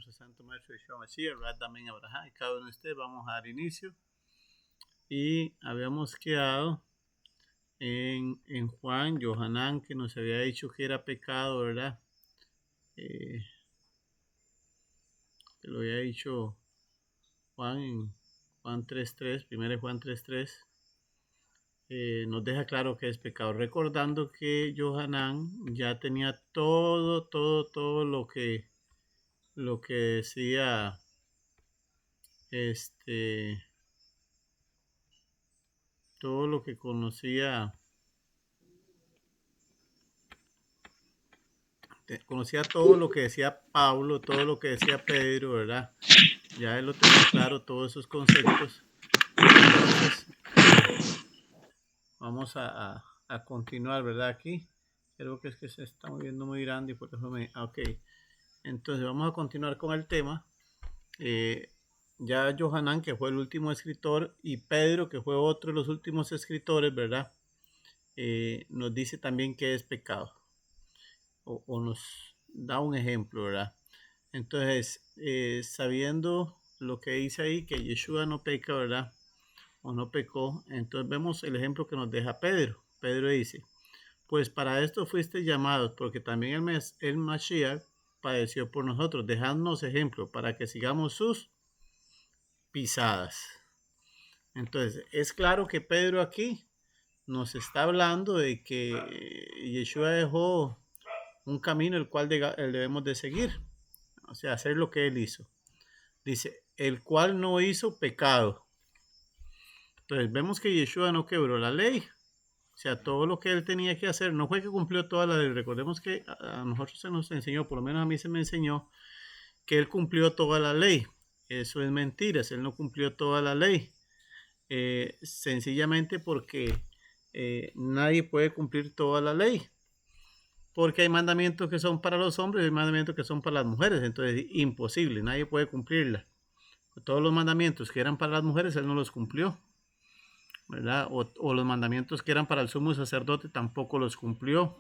nuestro Santo Maestro Yeshua Mashiach, Rad Damen Abraham, y cada uno de ustedes vamos a dar inicio. Y habíamos quedado en Juan, Yohanan, que nos había dicho que era pecado, ¿verdad? Que lo había dicho Juan en Juan 3.3, 1 Juan 3.3. Nos deja claro que es pecado, recordando que Yohanan ya tenía todo lo que decía todo lo que conocía todo lo que decía Pablo, todo lo que decía Pedro, ¿verdad? Ya él lo tenía claro, todos esos conceptos. Entonces, vamos a continuar, ¿verdad? Aquí creo que es que se está moviendo muy grande y por eso ok, entonces vamos a continuar con el tema. Ya Yohanan, que fue el último escritor, y Pedro, que fue otro de los últimos escritores, ¿verdad? Nos dice también que es pecado, o nos da un ejemplo, ¿verdad? Entonces, sabiendo lo que dice ahí, que Yeshua no peca, ¿verdad? O no pecó, entonces vemos el ejemplo que nos deja Pedro. Pedro dice, pues para esto fuiste llamados, porque también el Mashiach padeció por nosotros, dejándonos ejemplo para que sigamos sus pisadas. Entonces, es claro que Pedro aquí nos está hablando de que Yeshua dejó un camino el cual debemos de seguir, o sea, hacer lo que él hizo. Dice, el cual no hizo pecado. Entonces, vemos que Yeshua no quebró la ley. O sea, todo lo que él tenía que hacer, no fue que cumplió toda la ley. Recordemos que a nosotros se nos enseñó, por lo menos a mí se me enseñó, que él cumplió toda la ley. Eso es mentiras, él no cumplió toda la ley. Sencillamente porque nadie puede cumplir toda la ley. Porque hay mandamientos que son para los hombres y hay mandamientos que son para las mujeres. Entonces, imposible, nadie puede cumplirla. Todos los mandamientos que eran para las mujeres, él no los cumplió, ¿verdad? O los mandamientos que eran para el sumo sacerdote tampoco los cumplió.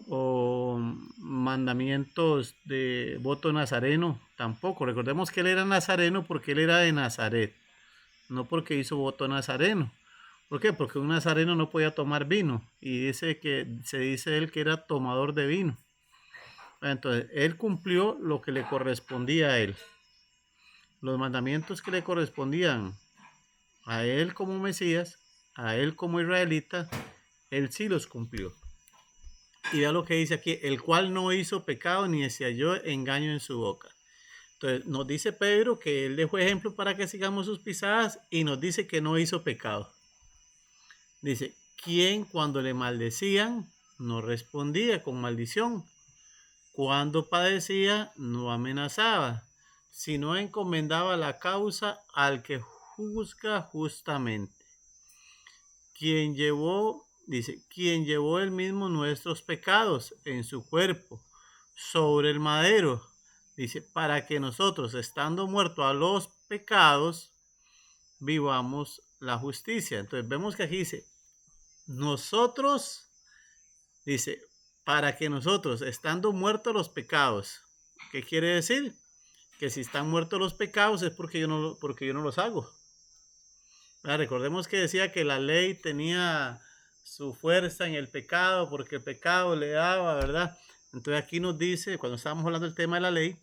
O mandamientos de voto nazareno tampoco. Recordemos que él era nazareno porque él era de Nazaret, no porque hizo voto nazareno. ¿Por qué? Porque un nazareno no podía tomar vino y se dice él que era tomador de vino. Entonces, él cumplió lo que le correspondía a él. Los mandamientos que le correspondían a él como Mesías, a él como israelita, él sí los cumplió. Y vea lo que dice aquí, el cual no hizo pecado ni se halló engaño en su boca. Entonces nos dice Pedro que él dejó ejemplo para que sigamos sus pisadas y nos dice que no hizo pecado. Dice, ¿quién cuando le maldecían no respondía con maldición? Cuando padecía no amenazaba, sino encomendaba la causa al que juzga justamente. Quien llevó él mismo nuestros pecados en su cuerpo sobre el madero, dice, para que nosotros, estando muertos a los pecados, vivamos la justicia. Entonces vemos que aquí dice, nosotros, dice, para que nosotros, estando muertos a los pecados, ¿qué quiere decir? Que si están muertos los pecados es porque yo no los hago. Recordemos que decía que la ley tenía su fuerza en el pecado, porque el pecado le daba, ¿verdad? Entonces aquí nos dice, cuando estábamos hablando del tema de la ley,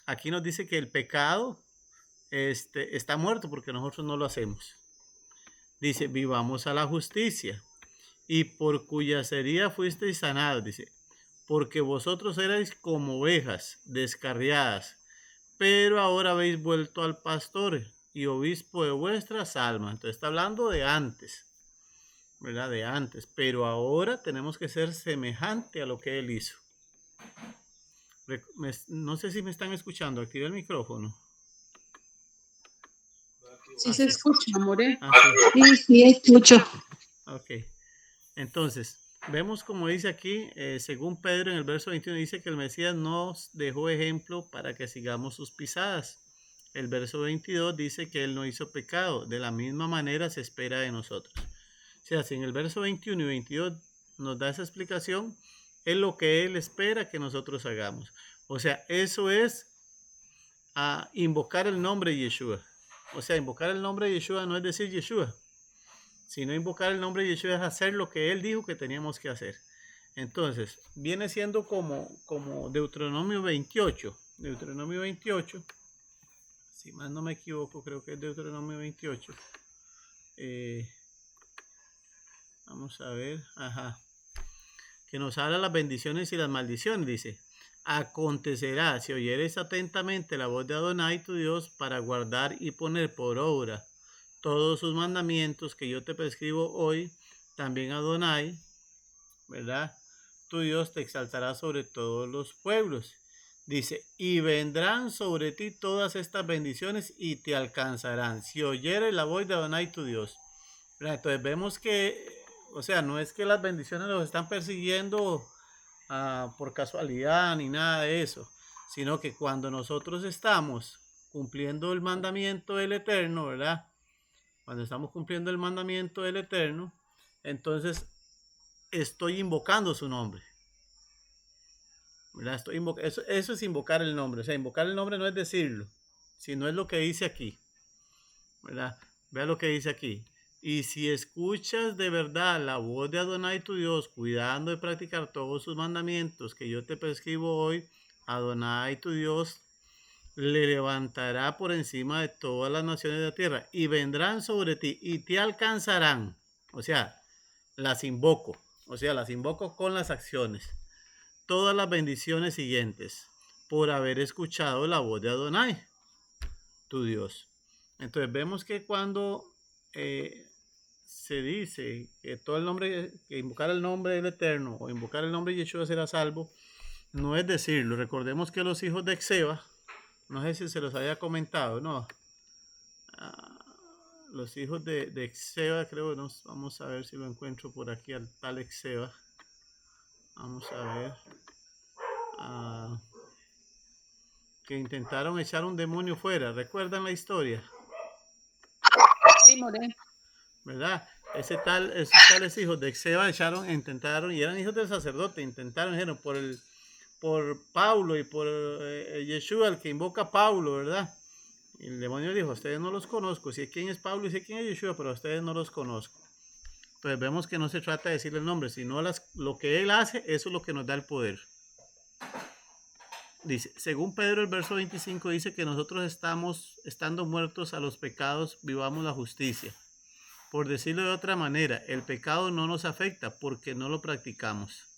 aquí nos dice que el pecado está muerto porque nosotros no lo hacemos. Dice, vivamos a la justicia, y por cuya herida fuisteis sanados, dice, porque vosotros erais como ovejas descarriadas, pero ahora habéis vuelto al pastor y obispo de vuestras almas. Entonces está hablando de antes, ¿verdad? De antes, pero ahora tenemos que ser semejante a lo que él hizo. No sé si me están escuchando, activa el micrófono. Sí se escucha, amore. Sí, escucho. Ok, entonces, vemos como dice aquí, según Pedro en el verso 21, dice que el Mesías nos dejó ejemplo para que sigamos sus pisadas. El verso 22 dice que él no hizo pecado, de la misma manera se espera de nosotros. O sea, si en el verso 21 y 22 nos da esa explicación, es lo que él espera que nosotros hagamos. O sea, eso es a invocar el nombre de Yeshua. O sea, invocar el nombre de Yeshua no es decir Yeshua, sino invocar el nombre de Yeshua es hacer lo que Él dijo que teníamos que hacer. Entonces, viene siendo como Deuteronomio 28. Deuteronomio 28, si más no me equivoco, creo que es Deuteronomio 28. Vamos a ver, que nos habla las bendiciones y las maldiciones. Dice: acontecerá, si oyeres atentamente la voz de Adonai tu Dios, para guardar y poner por obra todos sus mandamientos que yo te prescribo hoy, también Adonai, ¿verdad?, tu Dios te exaltará sobre todos los pueblos. Dice: y vendrán sobre ti todas estas bendiciones y te alcanzarán si oyeres la voz de Adonai tu Dios. ¿Verdad? Entonces vemos que, o sea, no es que las bendiciones los están persiguiendo por casualidad ni nada de eso, sino que cuando nosotros estamos cumpliendo el mandamiento del Eterno, ¿verdad? Cuando estamos cumpliendo el mandamiento del Eterno, entonces estoy invocando su nombre, ¿verdad? Eso es invocar el nombre. O sea, invocar el nombre no es decirlo, sino es lo que dice aquí, ¿verdad? Vea lo que dice aquí: y si escuchas de verdad la voz de Adonai tu Dios, cuidando de practicar todos sus mandamientos que yo te prescribo hoy, Adonai tu Dios le levantará por encima de todas las naciones de la tierra y vendrán sobre ti y te alcanzarán. O sea, las invoco. O sea, las invoco con las acciones. Todas las bendiciones siguientes por haber escuchado la voz de Adonai, tu Dios. Entonces vemos que cuando se dice que todo el nombre, que invocar el nombre del Eterno o invocar el nombre de Yeshua será salvo, no es decirlo. Recordemos que los hijos de Exeba, no sé si se los había comentado, no. Los hijos de Exeba, creo, no, vamos a ver si lo encuentro por aquí al tal Exeba. Vamos a ver. Que intentaron echar un demonio fuera. ¿Recuerdan la historia? Sí, more. ¿Verdad? Esos tales hijos de Exeba intentaron, y eran hijos del sacerdote, dijeron, por Pablo y por Yeshua, el que invoca a Pablo, ¿verdad? Y el demonio dijo: ustedes no los conozco, sé quién es Pablo y sé quién es Yeshua, pero a ustedes no los conozco. Entonces vemos que no se trata de decirle el nombre, sino lo que él hace, eso es lo que nos da el poder. Dice, según Pedro, el verso 25 dice que nosotros estando muertos a los pecados, vivamos la justicia. Por decirlo de otra manera, el pecado no nos afecta porque no lo practicamos.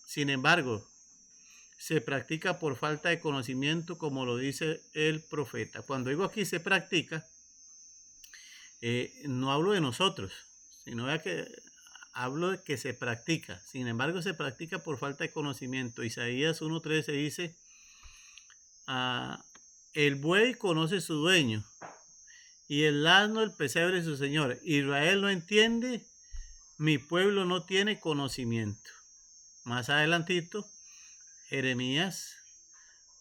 Sin embargo, se practica por falta de conocimiento, como lo dice el profeta. Cuando digo aquí se practica, no hablo de nosotros, sino que hablo de que se practica. Sin embargo, se practica por falta de conocimiento. Isaías 1:13 dice: el buey conoce su dueño y el asno el pesebre de su señor. Israel no entiende, mi pueblo no tiene conocimiento. Más adelantito, Jeremías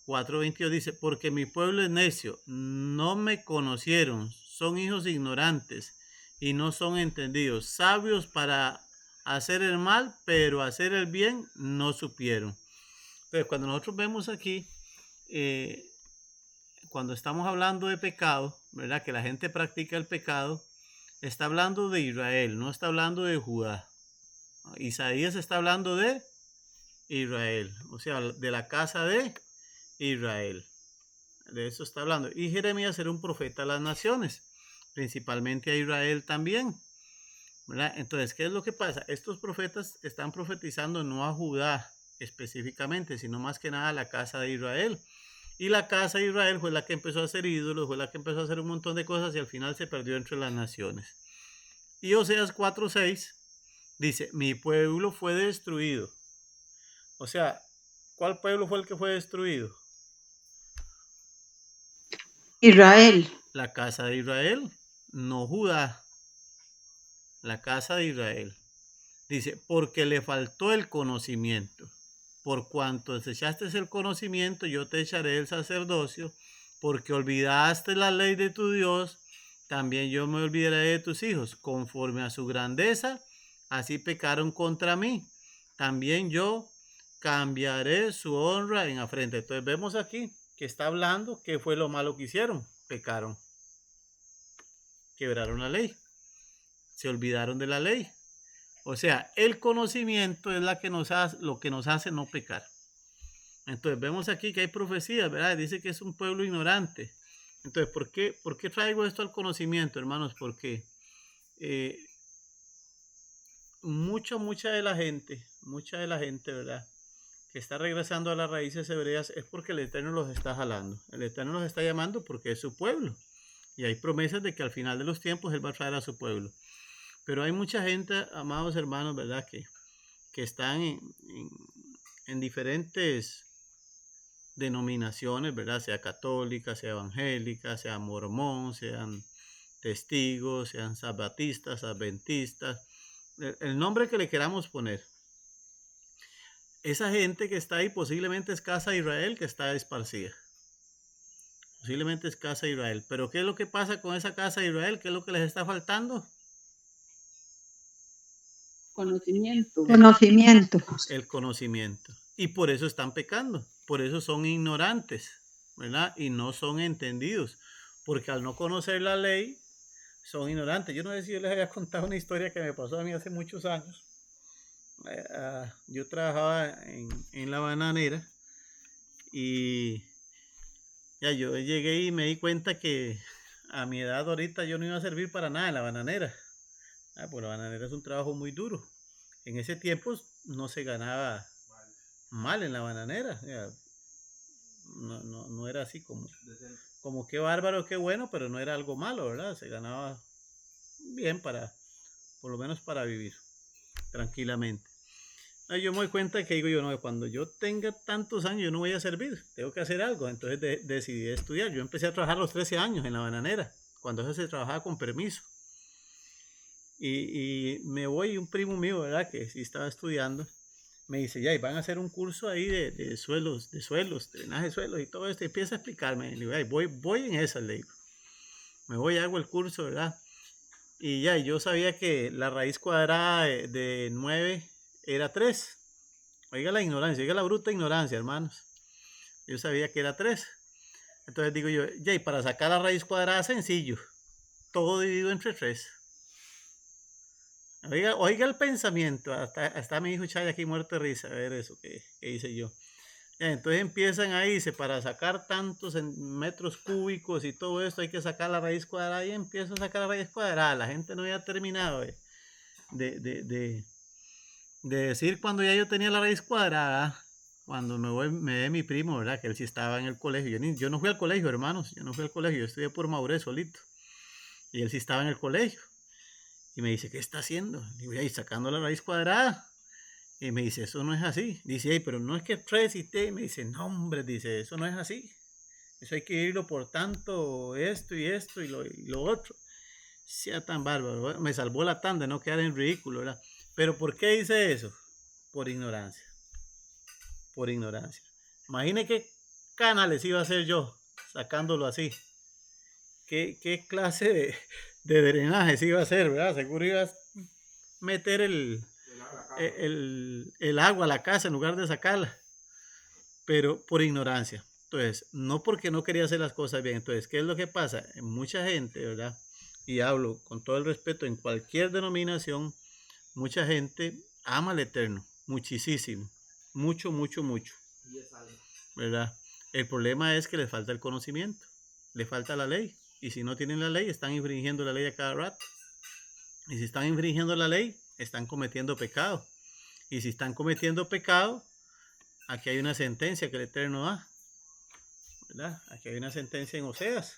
4:22 dice: porque mi pueblo es necio, no me conocieron, son hijos ignorantes y no son entendidos, sabios para hacer el mal, pero hacer el bien no supieron. Entonces, cuando nosotros vemos aquí, cuando estamos hablando de pecado, ¿verdad?, que la gente practica el pecado, está hablando de Israel, no está hablando de Judá. Isaías está hablando de Israel, o sea, de la casa de Israel. De eso está hablando. Y Jeremías era un profeta a las naciones, principalmente a Israel también, ¿verdad? Entonces, ¿qué es lo que pasa? Estos profetas están profetizando no a Judá específicamente, sino más que nada a la casa de Israel. Y la casa de Israel fue la que empezó a hacer ídolos, fue la que empezó a hacer un montón de cosas y al final se perdió entre las naciones. Y Oseas 4:6 dice: mi pueblo fue destruido. O sea, ¿cuál pueblo fue el que fue destruido? Israel. La casa de Israel, no Judá. La casa de Israel. Dice, porque le faltó el conocimiento. Por cuanto desechaste el conocimiento, yo te echaré el sacerdocio, porque olvidaste la ley de tu Dios, también yo me olvidaré de tus hijos. Conforme a su grandeza, así pecaron contra mí. También yo cambiaré su honra en afrenta. Entonces vemos aquí que está hablando qué fue lo malo que hicieron. Pecaron, quebraron la ley, se olvidaron de la ley. O sea, el conocimiento es lo que nos hace no pecar. Entonces vemos aquí que hay profecías, ¿verdad? Dice que es un pueblo ignorante. Entonces, ¿por qué traigo esto al conocimiento, hermanos? Porque mucha de la gente, ¿verdad?, que está regresando a las raíces hebreas es porque el Eterno los está jalando. El Eterno los está llamando porque es su pueblo. Y hay promesas de que al final de los tiempos Él va a traer a su pueblo. Pero hay mucha gente, amados hermanos, ¿verdad?, que están en diferentes denominaciones, ¿verdad?, sea católica, sea evangélica, sea mormón, sean testigos, sean sabatistas, adventistas, el nombre que le queramos poner. Esa gente que está ahí posiblemente es casa de Israel que está esparcida. Posiblemente es casa de Israel. Pero ¿qué es lo que pasa con esa casa de Israel? ¿Qué es lo que les está faltando? Conocimiento. Conocimiento. El conocimiento. Y por eso están pecando. Por eso son ignorantes, ¿verdad? Y no son entendidos. Porque al no conocer la ley, son ignorantes. Yo no sé si yo les había contado una historia que me pasó a mí hace muchos años. Yo trabajaba en la bananera y ya yo llegué y me di cuenta que a mi edad ahorita yo no iba a servir para nada en la bananera. Pues la bananera es un trabajo muy duro. En ese tiempo no se ganaba mal en la bananera. No era así como qué bárbaro, qué bueno, pero no era algo malo, ¿verdad? Se ganaba bien por lo menos para vivir tranquilamente. Yo me doy cuenta que digo yo, no, cuando yo tenga tantos años yo no voy a servir, tengo que hacer algo. Entonces decidí estudiar. Yo empecé a trabajar a los 13 años en la bananera, cuando eso se trabajaba con permiso. Y me voy, un primo mío, ¿verdad?, que sí estaba estudiando, me dice, ya, y van a hacer un curso ahí de suelos, drenaje de suelos y todo esto. Y empieza a explicarme. Le digo, voy en esa, le digo. Me voy, hago el curso, ¿verdad? Y ya, yo sabía que la raíz cuadrada de 9 era 3. Oiga la ignorancia, oiga la bruta ignorancia, hermanos. Yo sabía que era 3. Entonces digo yo, ya, y para sacar la raíz cuadrada sencillo, todo dividido entre 3. Oiga el pensamiento, hasta mi hijo Chay aquí muerto de risa, a ver eso que hice yo. Ya, entonces empiezan ahí, dice, para sacar tantos metros cúbicos y todo esto hay que sacar la raíz cuadrada, y empiezo a sacar la raíz cuadrada. La gente no había terminado de decir cuando ya yo tenía la raíz cuadrada, cuando me ve mi primo, ¿verdad?, que él sí estaba en el colegio. Yo no fui al colegio, hermanos, yo no fui al colegio, yo estudié por Mauré solito, y él sí estaba en el colegio. Y me dice, ¿qué está haciendo? Y voy ahí sacando la raíz cuadrada. Y me dice, eso no es así. Dice, pero no es que 3 y t. Me dice, no, hombre, dice, eso no es así. Eso hay que irlo por tanto, esto y lo otro. Sea tan bárbaro. Me salvó la tanda de no quedar en ridículo, ¿verdad? Pero ¿por qué dice eso? Por ignorancia. Por ignorancia. Imagine qué canales iba a hacer yo sacándolo así. ¿Qué clase de drenaje se iba a hacer, ¿verdad? Seguro iba a meter el agua a la casa en lugar de sacarla. Pero por ignorancia. Entonces, no porque no quería hacer las cosas bien. Entonces, ¿qué es lo que pasa? Mucha gente, ¿verdad? Y hablo con todo el respeto, en cualquier denominación, mucha gente ama al Eterno, muchísimo, mucho, ¿verdad? El problema es que les falta el conocimiento, le falta la ley. Y si no tienen la ley, están infringiendo la ley a cada rato. Y si están infringiendo la ley, están cometiendo pecado. Y si están cometiendo pecado, aquí hay una sentencia que el Eterno da, ¿verdad? Aquí hay una sentencia en Oseas.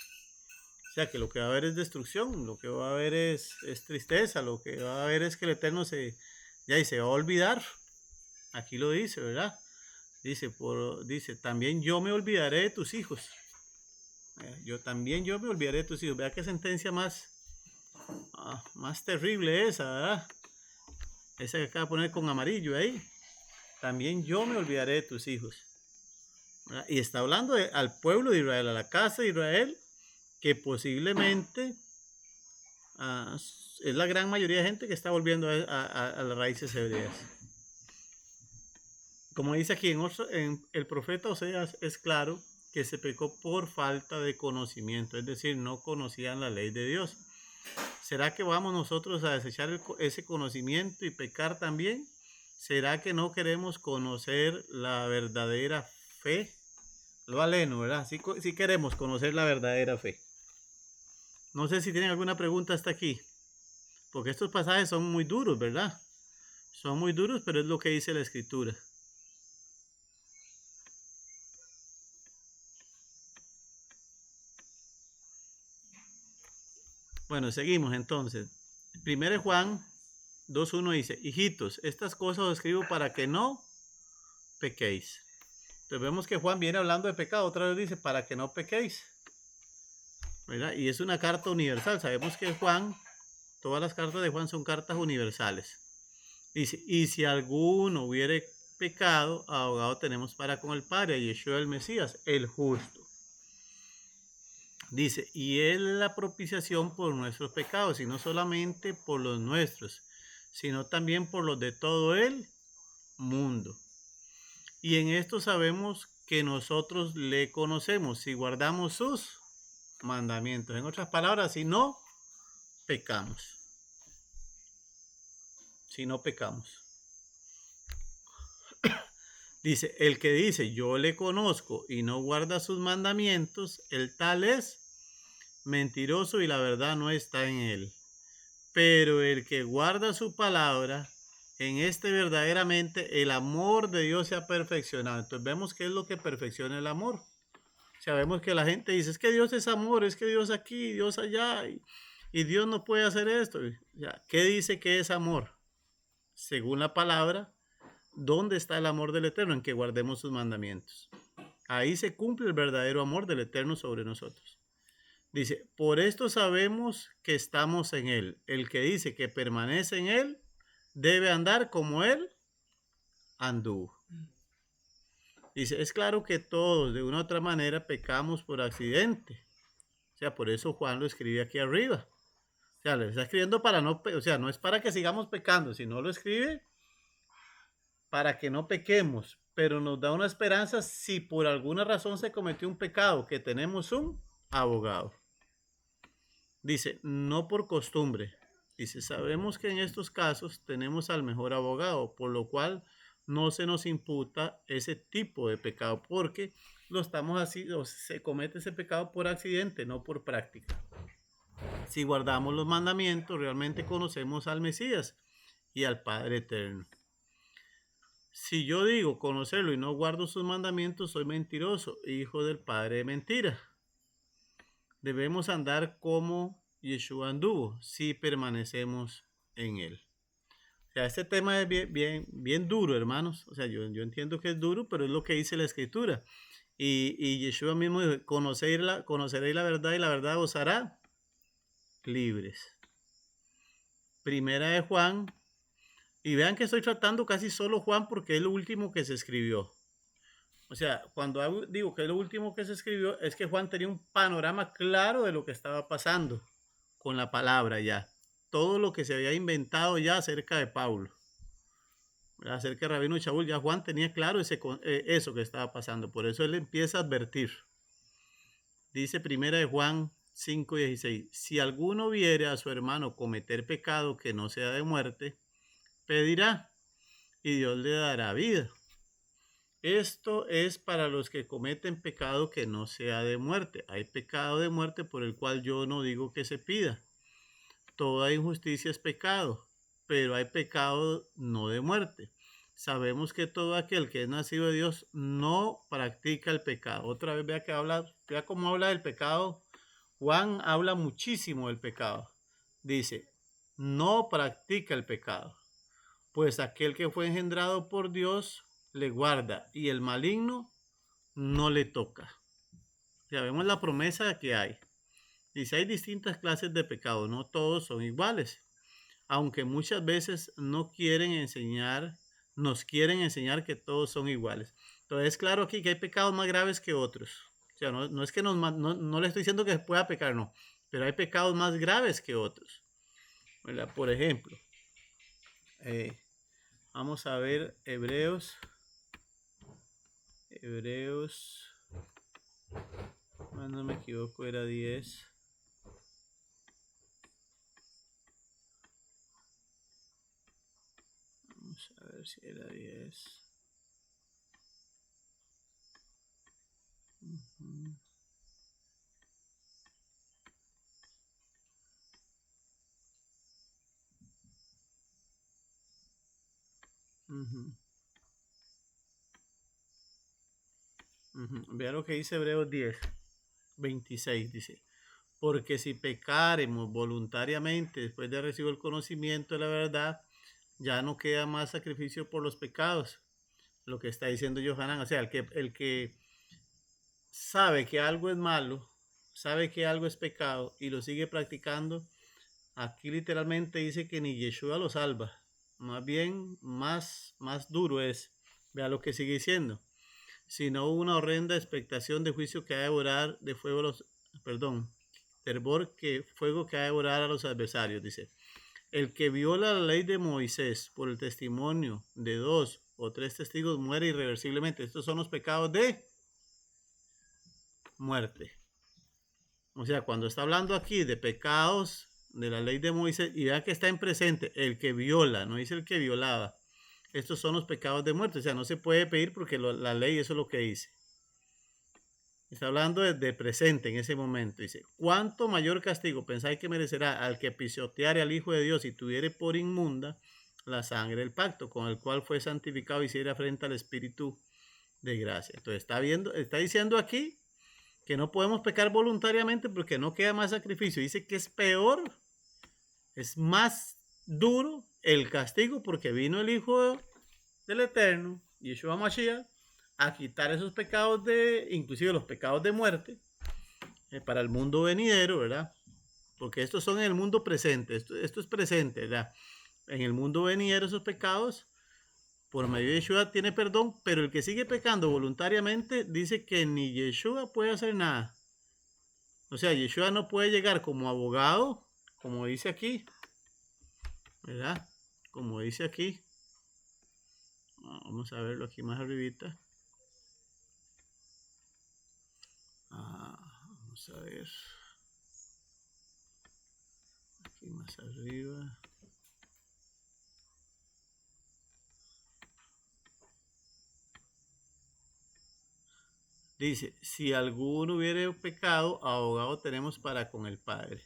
O sea que lo que va a haber es destrucción, lo que va a haber es tristeza, lo que va a haber es que el Eterno se va a olvidar. Aquí lo dice, ¿verdad? Dice, también yo me olvidaré de tus hijos. También yo me olvidaré de tus hijos. Vea qué sentencia más terrible esa, ¿verdad? Esa que acaba de poner con amarillo ahí. También yo me olvidaré de tus hijos, ¿verdad? Y está hablando al pueblo de Israel, a la casa de Israel, que posiblemente es la gran mayoría de gente que está volviendo a las raíces hebreas. Como dice aquí en el profeta Oseas, es claro que se pecó por falta de conocimiento, es decir, no conocían la ley de Dios. ¿Será que vamos nosotros a desechar ese conocimiento y pecar también? ¿Será que no queremos conocer la verdadera fe? Lo aleno, ¿verdad? Sí queremos conocer la verdadera fe. No sé si tienen alguna pregunta hasta aquí, porque estos pasajes son muy duros, ¿verdad? Son muy duros, pero es lo que dice la Escritura. Bueno, seguimos entonces. 1 Juan 2:1 dice, hijitos, estas cosas os escribo para que no pequéis. Entonces vemos que Juan viene hablando de pecado, otra vez dice, para que no pequéis, ¿verdad? Y es una carta universal. Sabemos que todas las cartas de Juan son cartas universales. Dice, y si alguno hubiere pecado, abogado tenemos para con el Padre, Yeshua el Mesías, el justo. Dice, y él es la propiciación por nuestros pecados, y no solamente por los nuestros, sino también por los de todo el mundo. Y en esto sabemos que nosotros le conocemos si guardamos sus mandamientos. En otras palabras, si no pecamos. Si no pecamos. Dice, el que dice, yo le conozco y no guarda sus mandamientos, el tal es mentiroso y la verdad no está en él. Pero el que guarda su palabra, en este verdaderamente el amor de Dios se ha perfeccionado. Entonces vemos qué es lo que perfecciona el amor. Sabemos que la gente dice, es que Dios es amor, es que Dios aquí, Dios allá, y Dios no puede hacer esto. ¿Qué dice que es amor? Según la palabra, ¿dónde está el amor del Eterno? En que guardemos sus mandamientos. Ahí se cumple el verdadero amor del Eterno sobre nosotros. Dice, por esto sabemos que estamos en Él. El que dice que permanece en Él, debe andar como Él anduvo. Dice, es claro que todos de una u otra manera pecamos por accidente. O sea, por eso Juan lo escribe aquí arriba. O sea, le está escribiendo para no, o sea, no es para que sigamos pecando, sino lo escribe para que no pequemos, pero nos da una esperanza si por alguna razón se cometió un pecado, que tenemos un abogado. Dice, no por costumbre. Dice, sabemos que en estos casos tenemos al mejor abogado, por lo cual no se nos imputa ese tipo de pecado, porque lo estamos así, o se comete ese pecado por accidente, no por práctica. Si guardamos los mandamientos, realmente conocemos al Mesías y al Padre Eterno. Si yo digo conocerlo y no guardo sus mandamientos, soy mentiroso, hijo del padre de mentira. Debemos andar como Yeshua anduvo, si permanecemos en él. O sea, este tema es bien duro, hermanos. O sea, yo entiendo que es duro, pero es lo que dice la Escritura. Y Yeshua mismo dijo, conoceréis la verdad y la verdad os hará libres. Primera de Juan. Y vean que estoy tratando casi solo Juan porque es lo último que se escribió. O sea, cuando digo que es lo último que se escribió, es que Juan tenía un panorama claro de lo que estaba pasando con la palabra ya. Todo lo que se había inventado ya acerca de Pablo, acerca de Rabino Shaul, ya Juan tenía claro eso que estaba pasando. Por eso él empieza a advertir. Dice primera de Juan 5:16, si alguno viere a su hermano cometer pecado que no sea de muerte, pedirá y Dios le dará vida. Esto es para los que cometen pecado que no sea de muerte. Hay pecado de muerte por el cual yo no digo que se pida. Toda injusticia es pecado, pero hay pecado no de muerte. Sabemos que todo aquel que es nacido de Dios no practica el pecado. Otra vez vea cómo habla del pecado. Juan habla muchísimo del pecado. Dice, no practica el pecado. Pues aquel que fue engendrado por Dios le guarda y el maligno no le toca. Ya vemos la promesa que hay. Dice, hay distintas clases de pecado, no todos son iguales. Aunque muchas veces nos quieren enseñar que todos son iguales. Entonces es claro aquí que hay pecados más graves que otros. O sea, no es que no le estoy diciendo que se pueda pecar, no. Pero hay pecados más graves que otros. ¿Verdad? Por ejemplo, vamos a ver Hebreos no me equivoco, era 10. Vamos a ver si era 10. Ujú. Ujú. Vea lo que dice Hebreos 10, 26, dice, porque si pecaremos voluntariamente después de recibir el conocimiento de la verdad, ya no queda más sacrificio por los pecados. Lo que está diciendo Johanan, o sea, el que sabe que algo es malo, sabe que algo es pecado y lo sigue practicando, aquí literalmente dice que ni Yeshua lo salva. Más bien, más duro es. Vea lo que sigue diciendo. Sino una horrenda expectación de juicio que ha de devorar de fuego los, perdón, fuego que ha de devorar a los adversarios, dice. El que viola la ley de Moisés por el testimonio de 2 o 3 testigos muere irreversiblemente. Estos son los pecados de muerte. O sea, cuando está hablando aquí de pecados de la ley de Moisés, y vea que está en presente, el que viola, no dice el que violaba. Estos son los pecados de muerte. O sea, no se puede pedir porque la ley eso es lo que dice. Está hablando de presente en ese momento. Dice, ¿cuánto mayor castigo pensáis que merecerá al que pisoteare al Hijo de Dios y tuviere por inmunda la sangre del pacto, con el cual fue santificado y hiciera frente al Espíritu de gracia? Entonces está diciendo aquí que no podemos pecar voluntariamente porque no queda más sacrificio. Dice que es peor, es más duro el castigo porque vino el Hijo del Eterno, Yeshua Mashiach, a quitar esos pecados inclusive los pecados de muerte, para el mundo venidero, ¿verdad? Porque estos son en el mundo presente, esto es presente, ¿verdad? En el mundo venidero esos pecados, por medio de Yeshua tiene perdón, pero el que sigue pecando voluntariamente dice que ni Yeshua puede hacer nada. O sea, Yeshua no puede llegar como abogado, como dice aquí, ¿verdad? Como dice aquí. Vamos a verlo aquí más arribita. Vamos a ver. Aquí más arriba. Dice, si alguno hubiere pecado, abogado tenemos para con el Padre.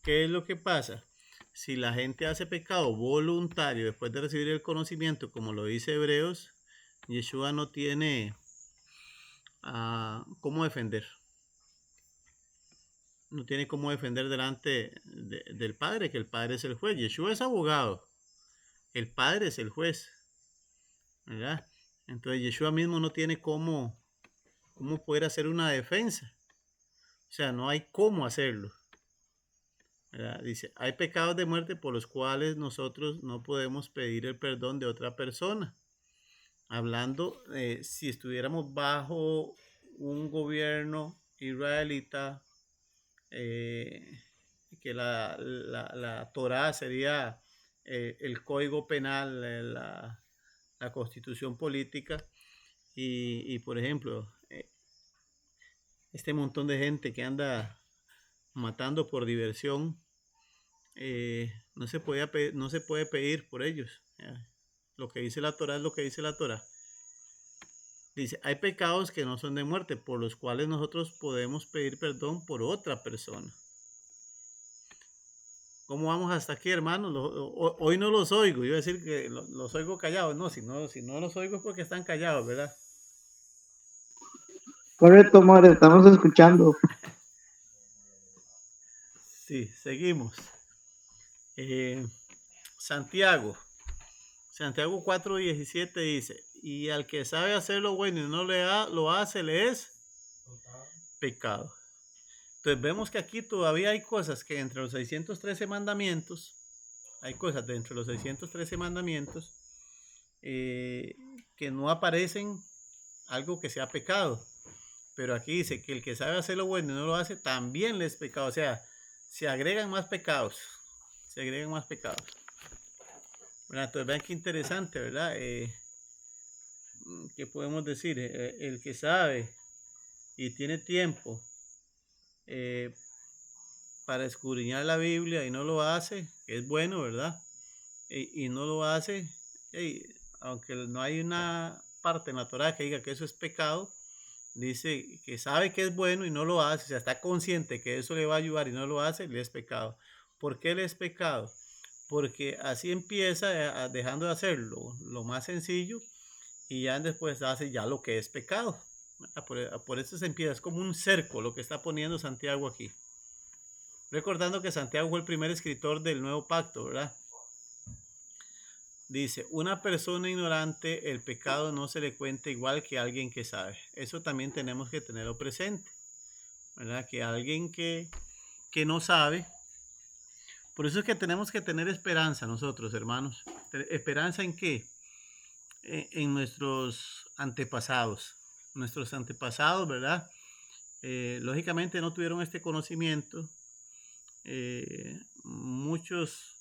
¿Qué es lo que pasa? Si la gente hace pecado voluntario después de recibir el conocimiento, como lo dice Hebreos, Yeshua no tiene cómo defender. No tiene cómo defender delante del Padre, que el Padre es el juez. Yeshua es abogado. El Padre es el juez. ¿Verdad? Entonces Yeshua mismo no tiene cómo poder hacer una defensa. O sea, no hay cómo hacerlo. ¿Verdad? Dice, hay pecados de muerte por los cuales nosotros no podemos pedir el perdón de otra persona. Hablando, si estuviéramos bajo un gobierno israelita, que la Torá sería el código penal, la constitución política, y por ejemplo, este montón de gente que anda matando por diversión, no se puede pedir por ellos. Lo que dice la Torá es lo que dice la Torá. Dice, hay pecados que no son de muerte, por los cuales nosotros podemos pedir perdón por otra persona. ¿Cómo vamos hasta aquí, hermanos? Hoy no los oigo. Yo iba a decir que los oigo callados. No, si no los oigo es porque están callados, ¿verdad? Correcto, amor, estamos escuchando. Sí, seguimos. Santiago 4:17 dice, y al que sabe hacer lo bueno y no lo hace, le es pecado. Entonces vemos que aquí todavía hay cosas que entre los 613 mandamientos, hay cosas de entre los 613 mandamientos que no aparecen algo que sea pecado. Pero aquí dice que el que sabe hacer lo bueno y no lo hace, también le es pecado. O sea, se agregan más pecados. ¿Verdad? Entonces vean qué interesante, ¿verdad? ¿Qué podemos decir? El que sabe y tiene tiempo para escudriñar la Biblia y no lo hace, que es bueno, ¿verdad? Y no lo hace, aunque no hay una parte en la Torá que diga que eso es pecado, dice que sabe que es bueno y no lo hace, o sea, está consciente que eso le va a ayudar y no lo hace, le es pecado. ¿Por qué le es pecado? Porque así empieza dejando de hacerlo lo más sencillo y ya después hace ya lo que es pecado. Por eso se empieza, es como un cerco lo que está poniendo Santiago aquí. Recordando que Santiago fue el primer escritor del Nuevo Pacto, ¿verdad? Dice, una persona ignorante, el pecado no se le cuenta igual que alguien que sabe. Eso también tenemos que tenerlo presente, ¿verdad? Que alguien que no sabe. Por eso es que tenemos que tener esperanza nosotros, hermanos. ¿Esperanza en qué? En nuestros antepasados. Nuestros antepasados, ¿verdad? Lógicamente no tuvieron este conocimiento. Muchos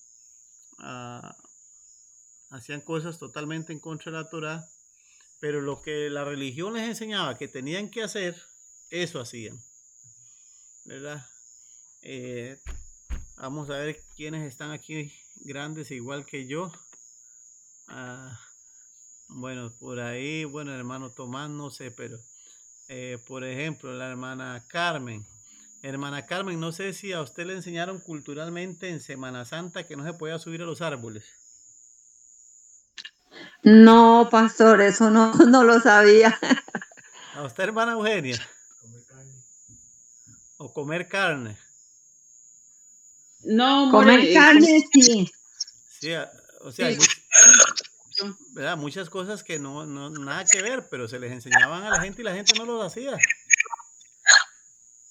hacían cosas totalmente en contra de la Torá, pero lo que la religión les enseñaba que tenían que hacer, eso hacían, ¿verdad? Vamos a ver quiénes están aquí grandes igual que yo. Bueno, por ahí, bueno, el hermano Tomás, no sé, pero por ejemplo, la hermana Carmen. Hermana Carmen, no sé si a usted le enseñaron culturalmente en Semana Santa que no se podía subir a los árboles. No, pastor, eso no lo sabía. A usted, hermana Eugenia. O comer carne. No, Comer more, carne, sí. Sí, o sea, hay ¿verdad? Muchas cosas que no, nada que ver, pero se les enseñaban a la gente y la gente no lo hacía.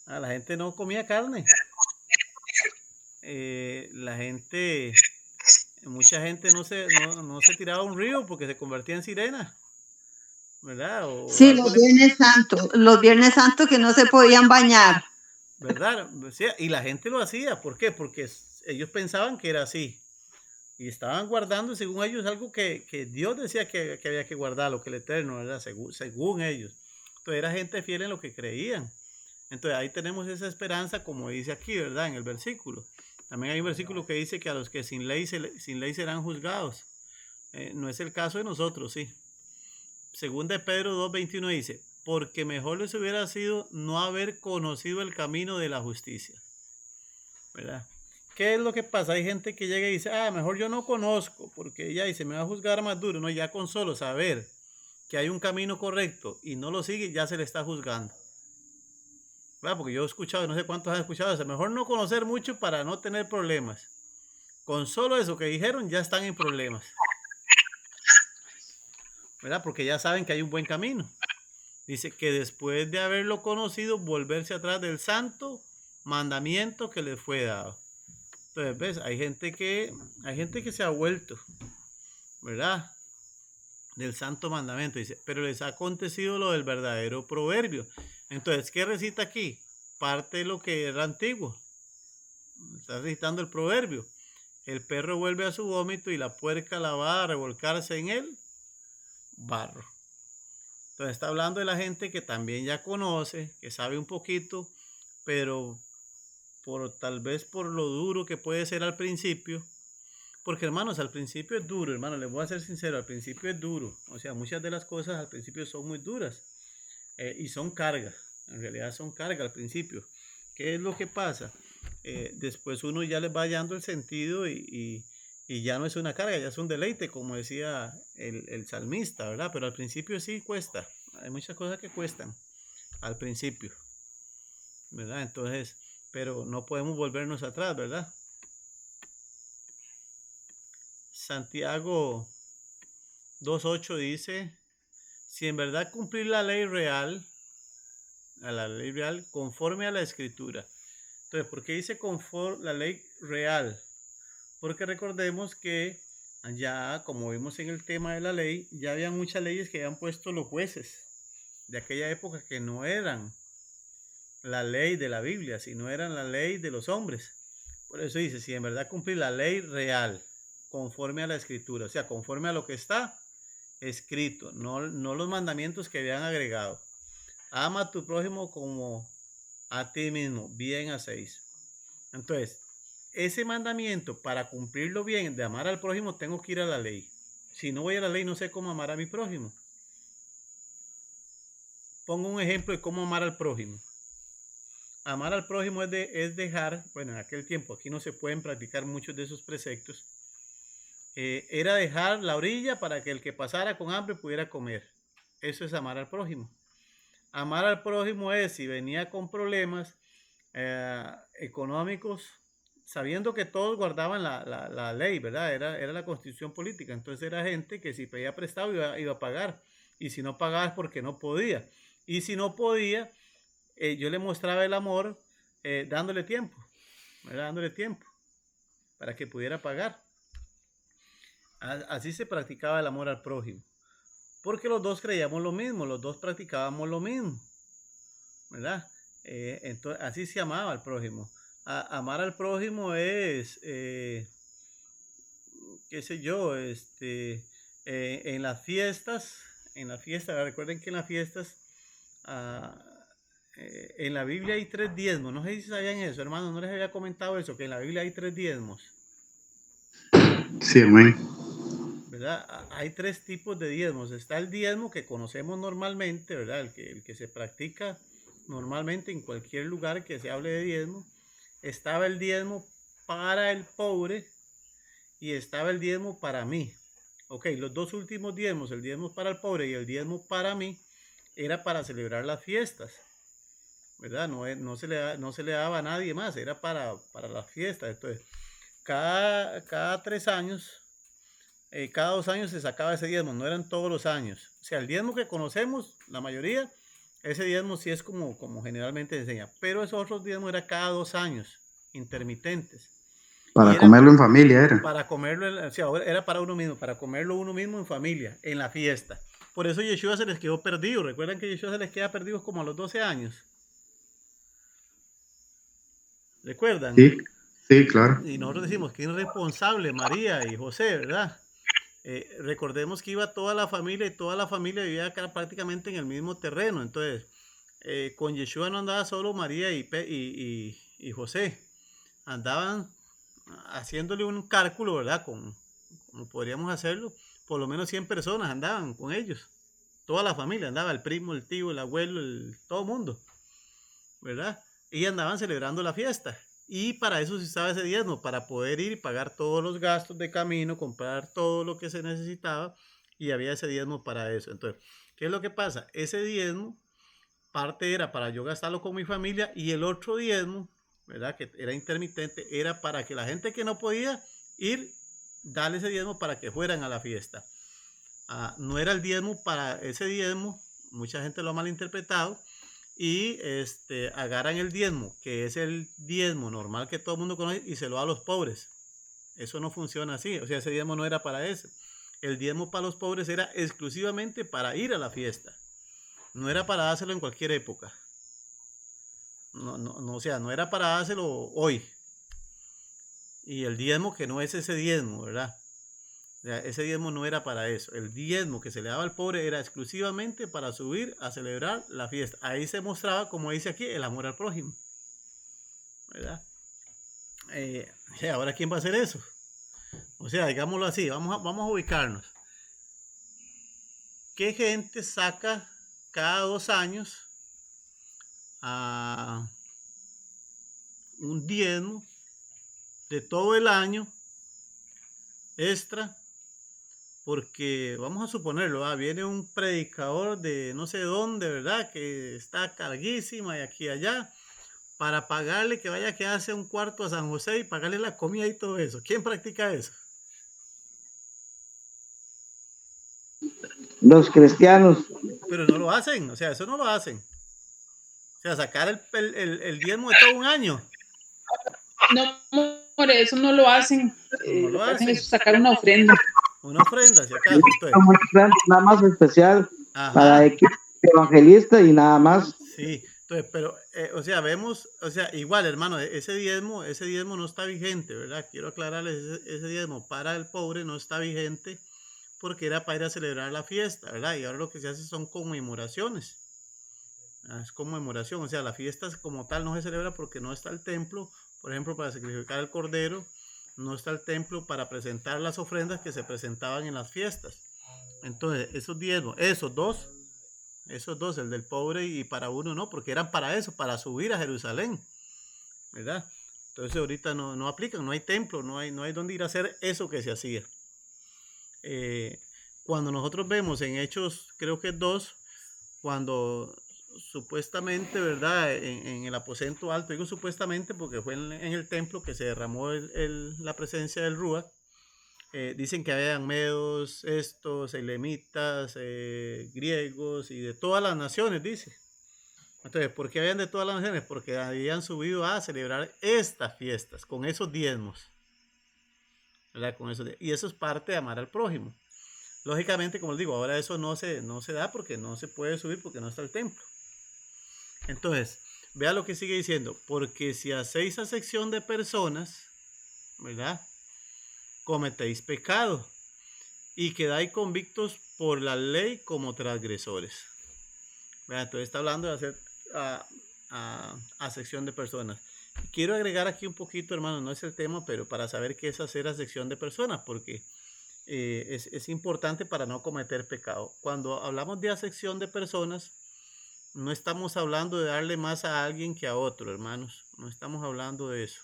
A la gente no comía carne. La gente, mucha gente no se tiraba a un río porque se convertía en sirena, ¿verdad? O Sí, algo los Viernes Santos que no se podían bañar. ¿verdad? O sea, y la gente lo hacía, ¿por qué? Porque ellos pensaban que era así. Y estaban guardando, según ellos, algo que Dios decía que había que guardar, lo que el Eterno, ¿verdad? Según ellos. Entonces era gente fiel en lo que creían. Entonces ahí tenemos esa esperanza, como dice aquí, ¿verdad? En el versículo. También hay un versículo que dice que a los que sin ley serán juzgados. No es el caso de nosotros, sí. Según de Pedro 2:21 dice, porque mejor les hubiera sido no haber conocido el camino de la justicia. ¿Verdad? ¿Qué es lo que pasa? Hay gente que llega y dice, mejor yo no conozco, porque ya dice, me va a juzgar más duro. No, ya con solo saber que hay un camino correcto y no lo sigue, ya se le está juzgando. ¿Verdad? Porque yo he escuchado, no sé cuántos han escuchado, es mejor no conocer mucho para no tener problemas. Con solo eso que dijeron, ya están en problemas. ¿Verdad? Porque ya saben que hay un buen camino. Dice que después de haberlo conocido, volverse atrás del santo mandamiento que les fue dado. Entonces, ¿ves? Hay gente que se ha vuelto, ¿verdad? Del santo mandamiento. Dice, pero les ha acontecido lo del verdadero proverbio. Entonces, ¿qué recita aquí? Parte de lo que era antiguo. Está recitando el proverbio. El perro vuelve a su vómito y la puerca la va a revolcarse en él barro. Entonces está hablando de la gente que también ya conoce, que sabe un poquito, pero tal vez por lo duro que puede ser al principio, porque hermanos, al principio es duro, hermano, les voy a ser sincero, al principio es duro, o sea, muchas de las cosas al principio son muy duras y son carga, en realidad son carga al principio. ¿Qué es lo que pasa? Después uno ya les va hallando el sentido y ya no es una carga, ya es un deleite, como decía el salmista, ¿verdad? Pero al principio sí cuesta, hay muchas cosas que cuestan al principio, ¿verdad? Entonces, pero no podemos volvernos atrás, ¿verdad? Santiago 2:8 dice, si en verdad cumplir la ley real, conforme a la escritura. Entonces, ¿por qué dice conforme la ley real? Porque recordemos que ya, como vimos en el tema de la ley, ya había muchas leyes que habían puesto los jueces de aquella época que no eran la ley de la Biblia, sino eran la ley de los hombres. Por eso dice, si en verdad cumplir la ley real, conforme a la escritura, o sea, conforme a lo que está escrito, no los mandamientos que habían agregado. ama a tu prójimo como a ti mismo, bien hacéis. Entonces, ese mandamiento, para cumplirlo bien, de amar al prójimo, tengo que ir a la ley. Si no voy a la ley, no sé cómo amar a mi prójimo. Pongo un ejemplo de cómo amar al prójimo. Amar al prójimo es dejar, bueno, en aquel tiempo, aquí no se pueden practicar muchos de esos preceptos, era dejar la orilla para que el que pasara con hambre pudiera comer. Eso es amar al prójimo. Amar al prójimo es si venía con problemas económicos, sabiendo que todos guardaban la ley, ¿verdad? Era la constitución política. Entonces era gente que si pedía prestado iba a pagar. Y si no pagaba es porque no podía. Y si no podía, yo le mostraba el amor dándole tiempo, ¿verdad? Dándole tiempo para que pudiera pagar. Así se practicaba el amor al prójimo. Porque los dos creíamos lo mismo, los dos practicábamos lo mismo, ¿verdad? Entonces, así se amaba al prójimo. Amar al prójimo es, qué sé yo, en las fiestas, recuerden que en las fiestas, ah, en la Biblia hay 3 diezmos. No sé si sabían eso, hermano, no les había comentado eso, que en la Biblia hay 3 diezmos. Sí, amén. ¿Verdad? Hay 3 tipos de diezmos. Está el diezmo que conocemos normalmente, ¿verdad? El que se practica normalmente en cualquier lugar que se hable de diezmo. Estaba el diezmo para el pobre y estaba el diezmo para mí. Ok, los 2 últimos diezmos, el diezmo para el pobre y el diezmo para mí, era para celebrar las fiestas, ¿verdad? No se le daba a nadie más, era para las fiestas. Entonces, cada 3 años, cada 2 años se sacaba ese diezmo, no eran todos los años. O sea, el diezmo que conocemos, la mayoría, ese diezmo sí es como generalmente se enseña, pero esos otros diezmos era cada 2 años, intermitentes. Para comerlo en familia era. Para comerlo, o sea, era para uno mismo, para comerlo uno mismo en familia, en la fiesta. Por eso Yeshua se les quedó perdido. Recuerdan que Yeshua se les queda perdido como a los 12 años. ¿Recuerdan? Sí, sí, claro. Y nosotros decimos que irresponsable María y José, ¿verdad? Recordemos que iba toda la familia y toda la familia vivía acá prácticamente en el mismo terreno. Entonces, con Yeshua no andaba solo María y José. Andaban haciéndole un cálculo, ¿verdad? Como podríamos hacerlo, por lo menos 100 personas andaban con ellos. Toda la familia andaba, el primo, el tío, el abuelo, todo el mundo, ¿verdad? Y andaban celebrando la fiesta. Y para eso se usaba ese diezmo, para poder ir y pagar todos los gastos de camino, comprar todo lo que se necesitaba, y había ese diezmo para eso. Entonces, ¿qué es lo que pasa? Ese diezmo, parte era para yo gastarlo con mi familia, y el otro diezmo, ¿verdad? Que era intermitente, era para que la gente que no podía ir, darle ese diezmo para que fueran a la fiesta. No era el diezmo para ese diezmo, mucha gente lo ha malinterpretado, y agarran el diezmo, que es el diezmo normal que todo el mundo conoce, y se lo da a los pobres. Eso no funciona así, o sea, ese diezmo no era para eso. El diezmo para los pobres era exclusivamente para ir a la fiesta, no era para dárselo en cualquier época. No, o sea, no era para dárselo hoy. Y el diezmo que no es ese diezmo, ¿verdad? O sea, ese diezmo no era para eso. El diezmo que se le daba al pobre era exclusivamente para subir a celebrar la fiesta. Ahí se mostraba, como dice aquí, el amor al prójimo, ¿verdad? Ahora, ¿quién va a hacer eso? O sea, digámoslo así, vamos a ubicarnos. ¿Qué gente saca cada 2 años a un diezmo de todo el año extra? Porque vamos a suponerlo, viene un predicador de no sé dónde, ¿verdad? Que está carguísima y aquí y allá, para pagarle que vaya a quedarse un cuarto a San José y pagarle la comida y todo eso. ¿Quién practica eso? Los cristianos. Pero no lo hacen, o sea, eso no lo hacen. O sea, sacar el diezmo de todo un año. No, por eso no lo hacen. No lo hacen. Es sacar una ofrenda. Una ofrenda, si acaso. Entonces, Una ofrenda nada más especial. ajá, para evangelista y nada más. Sí, entonces, pero, o sea, vemos, o sea, igual, hermano, ese diezmo no está vigente, ¿verdad? Quiero aclararles, ese diezmo para el pobre no está vigente porque era para ir a celebrar la fiesta, ¿verdad? Y ahora lo que se hace son conmemoraciones, Es conmemoración, o sea, la fiesta como tal no se celebra porque no está el templo, por ejemplo, para sacrificar el cordero, no está el templo para presentar las ofrendas que se presentaban en las fiestas. Entonces, esos diezmos, esos dos, el del pobre y para uno no, porque eran para eso, para subir a Jerusalén, ¿verdad? Entonces ahorita no aplican, no hay templo, no hay donde ir a hacer eso que se hacía. Cuando nosotros vemos en Hechos, creo que 2, cuando supuestamente, ¿verdad? En el aposento alto, digo supuestamente porque fue en el templo que se derramó la presencia del Ruach. Dicen que habían medos, elamitas, griegos y de todas las naciones, dice. Entonces, ¿por qué habían de todas las naciones? Porque habían subido a celebrar estas fiestas con esos diezmos, ¿verdad? Y eso es parte de amar al prójimo. Lógicamente, como les digo, ahora eso no se da porque no se puede subir porque no está el templo. Entonces, vea lo que sigue diciendo. Porque si hacéis acepción de personas, ¿verdad? Cometéis pecado y quedáis convictos por la ley como transgresores. ¿Verdad? Entonces está hablando de hacer acepción de personas. Quiero agregar aquí un poquito, hermano, no es el tema, pero para saber qué es hacer acepción de personas, porque es importante para no cometer pecado. Cuando hablamos de acepción de personas, no estamos hablando de darle más a alguien que a otro, hermanos. No estamos hablando de eso.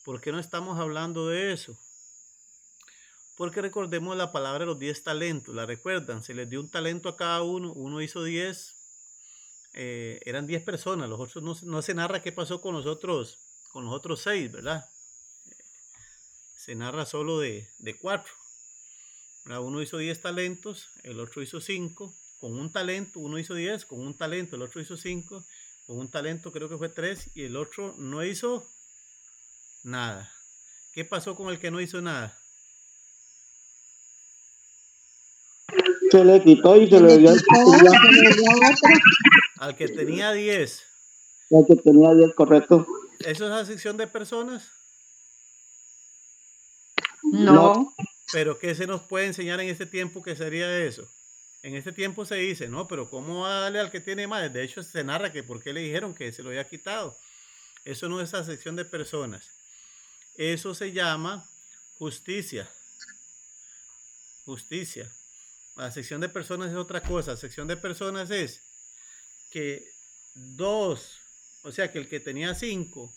¿Por qué no estamos hablando de eso? Porque recordemos la palabra de los 10 talentos. ¿La recuerdan? Se les dio un talento a cada uno. Uno hizo 10. Eran 10 personas. Los otros no se narra qué pasó con los otros 6, ¿verdad? Se narra solo de 4. Uno hizo 10 talentos, el otro hizo 5. Con un talento, uno hizo 10, con un talento, el otro hizo 5. Con un talento creo que fue 3 y el otro no hizo nada. ¿Qué pasó con el que no hizo nada? Se le quitó y se le dio Al que tenía 10. al que tenía 10, correcto. ¿Eso es acepción de personas? No. Pero ¿qué se nos puede enseñar en este tiempo que sería eso? En este tiempo se dice, no, pero ¿cómo va a darle al que tiene más? De hecho, se narra que por qué le dijeron que se lo había quitado. Eso no es acepción de personas. Eso se llama justicia. Justicia. La acepción de personas es otra cosa. La acepción de personas es que 2, o sea, que el que tenía 5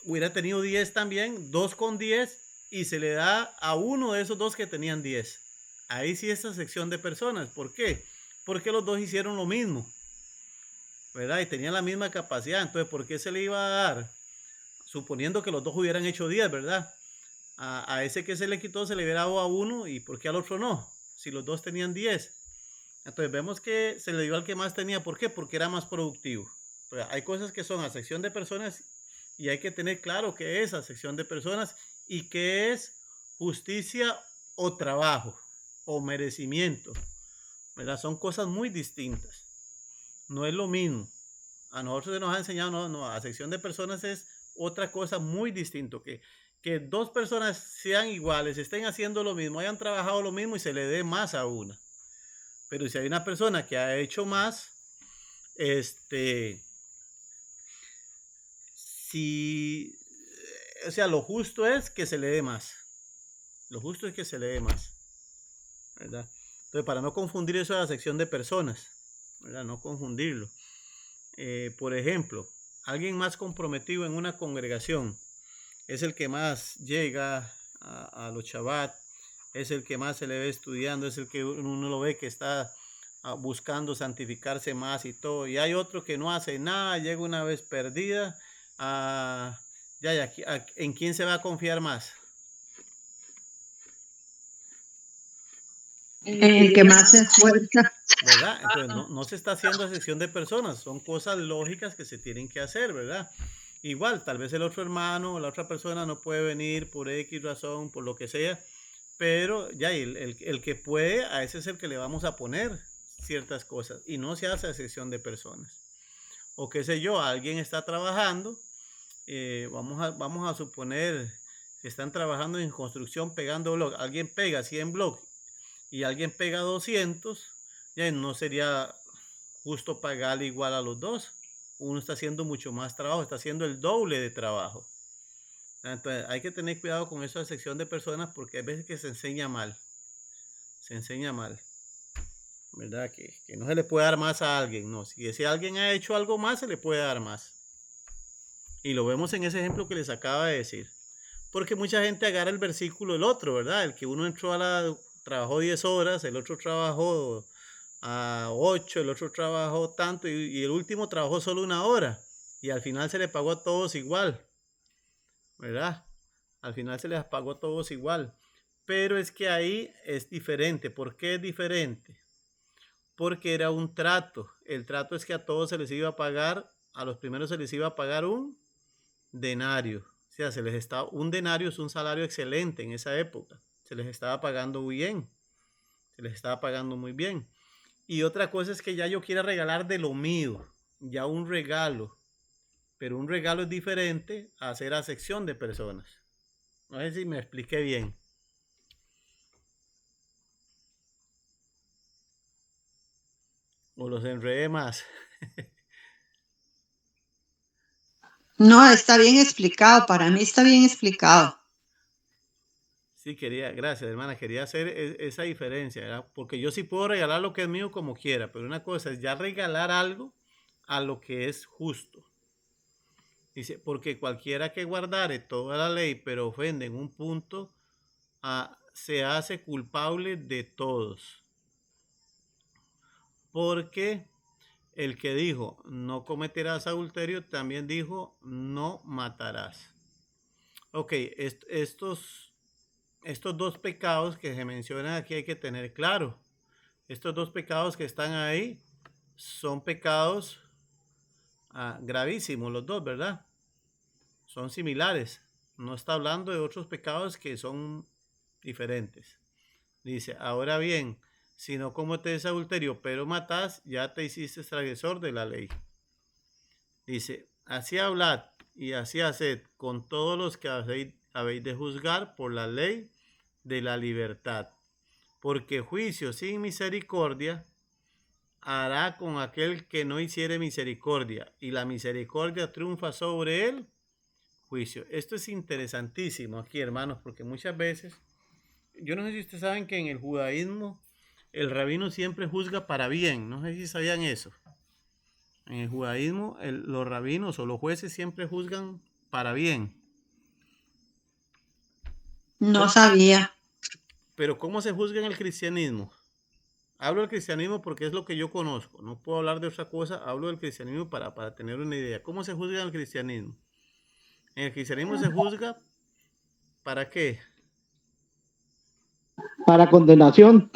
hubiera tenido 10 también, 2 con 10, y se le da a uno de esos 2 que tenían 10. Ahí sí es acepción de personas. ¿Por qué? Porque los 2 hicieron lo mismo, ¿verdad? Y tenían la misma capacidad. Entonces, ¿por qué se le iba a dar? Suponiendo que los 2 hubieran hecho 10, ¿verdad? A ese que se le quitó se le hubiera dado a uno, y ¿por qué al otro no? Si los 2 tenían 10. Entonces vemos que se le dio al que más tenía. ¿Por qué? Porque era más productivo. Entonces, hay cosas que son acepción de personas y hay que tener claro qué es acepción de personas y qué es justicia o trabajo o merecimiento, ¿verdad? Son cosas muy distintas. No es lo mismo. A nosotros se nos ha enseñado, no, acepción de personas es otra cosa muy distinto, que 2 personas sean iguales, estén haciendo lo mismo, hayan trabajado lo mismo y se le dé más a una. Pero si hay una persona que ha hecho más, o sea, lo justo es que se le dé más. Lo justo es que se le dé más, ¿verdad? Entonces, para no confundir eso de la acepción de personas, ¿verdad? No confundirlo. Por ejemplo, alguien más comprometido en una congregación es el que más llega a los Shabbat, es el que más se le ve estudiando, es el que uno lo ve que está buscando santificarse más y todo. Y hay otro que no hace nada, llega una vez perdida. ¿En quién se va a confiar más? El que más se esfuerza. ¿Verdad? Entonces no se está haciendo acepción de personas, son cosas lógicas que se tienen que hacer, ¿verdad? Igual, tal vez el otro hermano o la otra persona no puede venir por X razón, por lo que sea, pero ya el que puede, a ese es el que le vamos a poner ciertas cosas y no se hace acepción de personas. O qué sé yo, alguien está trabajando, vamos a suponer que están trabajando en construcción pegando bloques, alguien pega 100 bloques y alguien pega 200, ya no sería justo pagarle igual a los dos. Uno está haciendo mucho más trabajo, está haciendo el doble de trabajo. Entonces hay que tener cuidado con esa sección de personas porque hay veces que se enseña mal. Se enseña mal. ¿Verdad? Que no se le puede dar más a alguien. No, si alguien ha hecho algo más, se le puede dar más. Y lo vemos en ese ejemplo que les acaba de decir. Porque mucha gente agarra el versículo del otro, ¿verdad? El que uno entró trabajó 10 horas, el otro trabajó a 8, el otro trabajó tanto y el último trabajó solo 1 hora. Y al final se le pagó a todos igual, ¿verdad? Al final se les pagó a todos igual. Pero es que ahí es diferente. ¿Por qué es diferente? Porque era un trato. El trato es que a todos se les iba a pagar, a los primeros se les iba a pagar un denario. O sea, un denario es un salario excelente en esa época. Se les estaba pagando bien. Se les estaba pagando muy bien. Y otra cosa es que ya yo quiera regalar de lo mío. Ya un regalo. Pero un regalo es diferente a hacer acepción de personas. No sé si me expliqué bien. O los enredé más. No, está bien explicado. Para mí está bien explicado. Sí, gracias hermana, quería hacer esa diferencia, ¿verdad? Porque yo sí puedo regalar lo que es mío como quiera, pero una cosa es ya regalar algo a lo que es justo. Dice, porque cualquiera que guardare toda la ley, pero ofende en un punto, se hace culpable de todos. Porque el que dijo, no cometerás adulterio, también dijo, no matarás. Ok, estos 2 pecados que se mencionan aquí hay que tener claro. Estos 2 pecados que están ahí son pecados gravísimos los 2, ¿verdad? Son similares. No está hablando de otros pecados que son diferentes. Dice, ahora bien, si no cometes adulterio, pero matas, ya te hiciste transgresor de la ley. Dice, así hablad y así haced con todos los que habéis de juzgar por la ley de la libertad. Porque juicio sin misericordia hará con aquel que no hiciere misericordia, y la misericordia triunfa sobre él juicio. Esto es interesantísimo aquí, hermanos, porque muchas veces, yo no sé si ustedes saben que en el judaísmo el rabino siempre juzga para bien. No sé si sabían eso. En el judaísmo los rabinos o los jueces siempre juzgan para bien. No sabía. Pero ¿cómo se juzga en el cristianismo? Hablo del cristianismo porque es lo que yo conozco. No puedo hablar de otra cosa. Hablo del cristianismo para tener una idea. ¿Cómo se juzga en el cristianismo? En el cristianismo se juzga ¿para qué? Para condenación.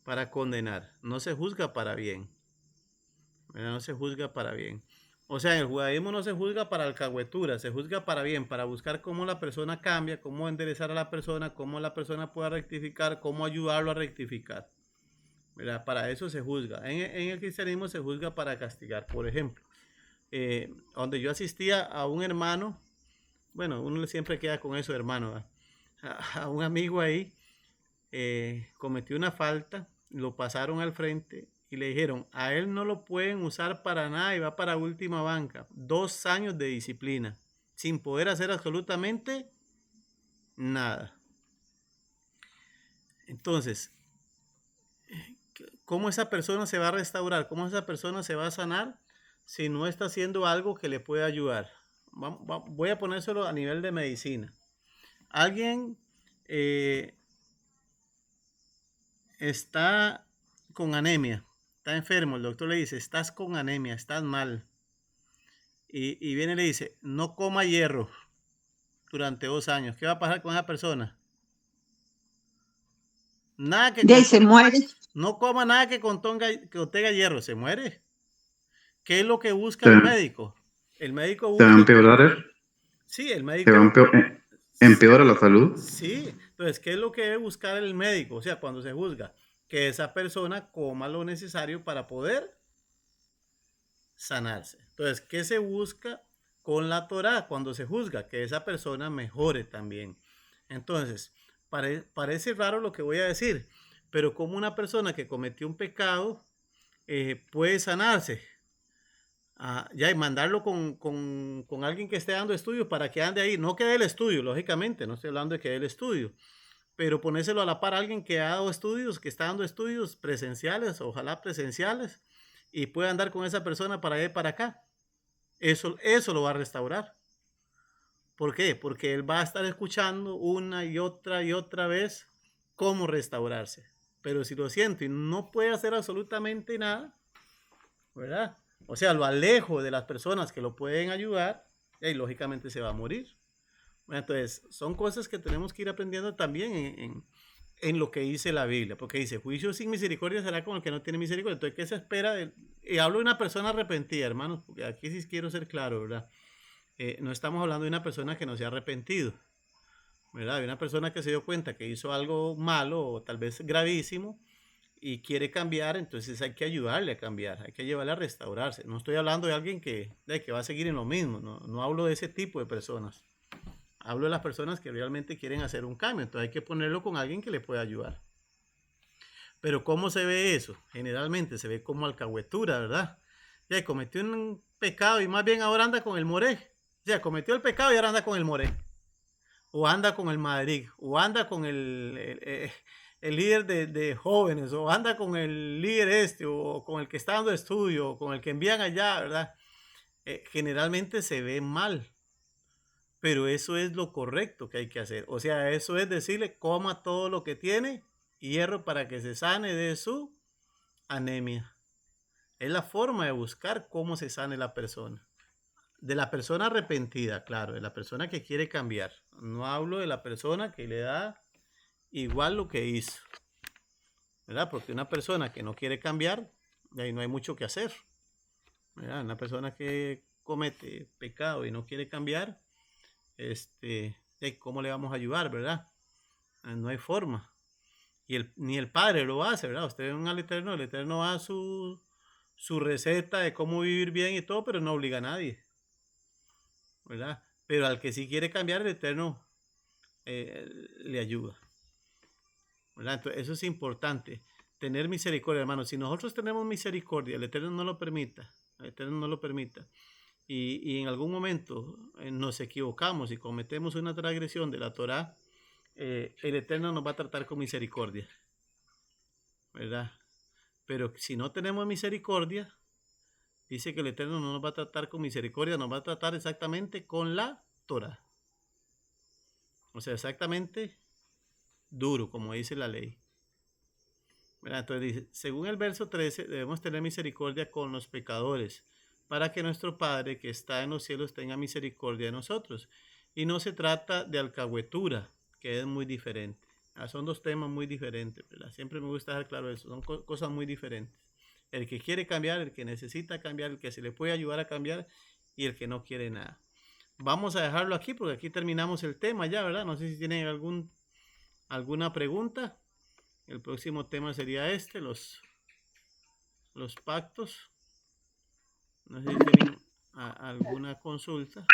Para condenar. No se juzga para bien. No se juzga para bien. O sea, en el judaísmo no se juzga para alcahuetura, se juzga para bien, para buscar cómo la persona cambia, cómo enderezar a la persona, cómo la persona pueda rectificar, cómo ayudarlo a rectificar. ¿Verdad? Para eso se juzga. En el cristianismo se juzga para castigar. Por ejemplo, donde yo asistía a un hermano, bueno, uno siempre queda con eso, hermano, a un amigo ahí, cometió una falta, lo pasaron al frente y le dijeron, a él no lo pueden usar para nada y va para última banca. 2 años de disciplina, sin poder hacer absolutamente nada. Entonces, ¿cómo esa persona se va a restaurar? ¿Cómo esa persona se va a sanar si no está haciendo algo que le pueda ayudar? Voy a ponérselo a nivel de medicina. Alguien está con anemia, está enfermo, el doctor le dice, estás con anemia, estás mal. Y viene y le dice, no coma hierro durante 2 años. ¿Qué va a pasar con esa persona? Nada que De ahí se muere. no coma nada que contenga hierro, se muere. ¿Qué es lo que busca el médico? El médico busca... ¿Se va a empeorar? Sí, el ¿Se médico... va a empeora la salud? Sí, entonces, ¿qué es lo que debe buscar el médico? O sea, cuando se juzga, que esa persona coma lo necesario para poder sanarse. Entonces, ¿qué se busca con la Torá cuando se juzga? Que esa persona mejore también. Entonces, parece raro lo que voy a decir, pero como una persona que cometió un pecado puede sanarse. Ya, y mandarlo con alguien que esté dando estudios para que ande ahí. No que dé el estudio, lógicamente, no estoy hablando de que dé el estudio, pero ponérselo a la par a alguien que ha dado estudios, que está dando estudios presenciales, ojalá presenciales, y pueda andar con esa persona para allá y para acá. Eso lo va a restaurar. ¿Por qué? Porque él va a estar escuchando una y otra vez cómo restaurarse. Pero si lo siento y no puede hacer absolutamente nada, ¿verdad? O sea, lo alejo de las personas que lo pueden ayudar y lógicamente se va a morir. Bueno, entonces, son cosas que tenemos que ir aprendiendo también en lo que dice la Biblia, porque dice, juicio sin misericordia será como el que no tiene misericordia. Entonces, ¿qué se espera? Y hablo de una persona arrepentida, hermanos, porque aquí sí quiero ser claro, ¿verdad? No estamos hablando de una persona que no se ha arrepentido, ¿verdad? De una persona que se dio cuenta que hizo algo malo o tal vez gravísimo y quiere cambiar, entonces hay que ayudarle a cambiar, hay que llevarle a restaurarse. No estoy hablando de alguien que va a seguir en lo mismo, no hablo de ese tipo de personas. Hablo de las personas que realmente quieren hacer un cambio, entonces hay que ponerlo con alguien que le pueda ayudar. Pero ¿cómo se ve eso? Generalmente se ve como alcahuetura, ¿verdad? Ya cometió un pecado y más bien ahora anda con el moré. O sea, cometió el pecado y ahora anda con el moré. O anda con el Madrid, o anda con el líder de jóvenes, o anda con el líder o con el que está dando estudio, o con el que envían allá, ¿verdad? Generalmente se ve mal, pero eso es lo correcto que hay que hacer. O sea, eso es decirle, coma todo lo que tiene, hierro para que se sane de su anemia. Es la forma de buscar cómo se sane la persona. De la persona arrepentida, claro, de la persona que quiere cambiar. No hablo de la persona que le da igual lo que hizo, ¿verdad? Porque una persona que no quiere cambiar, ahí no hay mucho que hacer, ¿verdad? Una persona que comete pecado y no quiere cambiar, ¿cómo le vamos a ayudar, verdad? No hay forma. Ni el Padre lo hace, ¿verdad? Usted ven al Eterno, el Eterno da su receta de cómo vivir bien y todo, pero no obliga a nadie, ¿verdad? Pero al que sí quiere cambiar, el Eterno le ayuda, ¿verdad? Entonces, eso es importante, tener misericordia, hermanos. Si nosotros tenemos misericordia, el Eterno no lo permita, el Eterno no lo permita, y en algún momento nos equivocamos y cometemos una transgresión de la Torá, el Eterno nos va a tratar con misericordia, ¿verdad? Pero si no tenemos misericordia, dice que el Eterno no nos va a tratar con misericordia, nos va a tratar exactamente con la Torá. O sea, exactamente duro, como dice la ley. ¿Verdad? Entonces dice, según el verso 13, debemos tener misericordia con los pecadores, para que nuestro Padre que está en los cielos tenga misericordia de nosotros. Y no se trata de alcahuetura, que es muy diferente. Son dos temas muy diferentes, ¿verdad? Siempre me gusta dejar claro eso, son cosas muy diferentes. El que quiere cambiar, el que necesita cambiar, el que se le puede ayudar a cambiar y el que no quiere nada. Vamos a dejarlo aquí porque aquí terminamos el tema ya, ¿verdad? No sé si tienen alguna pregunta. El próximo tema sería los pactos. No sé si tienen alguna consulta.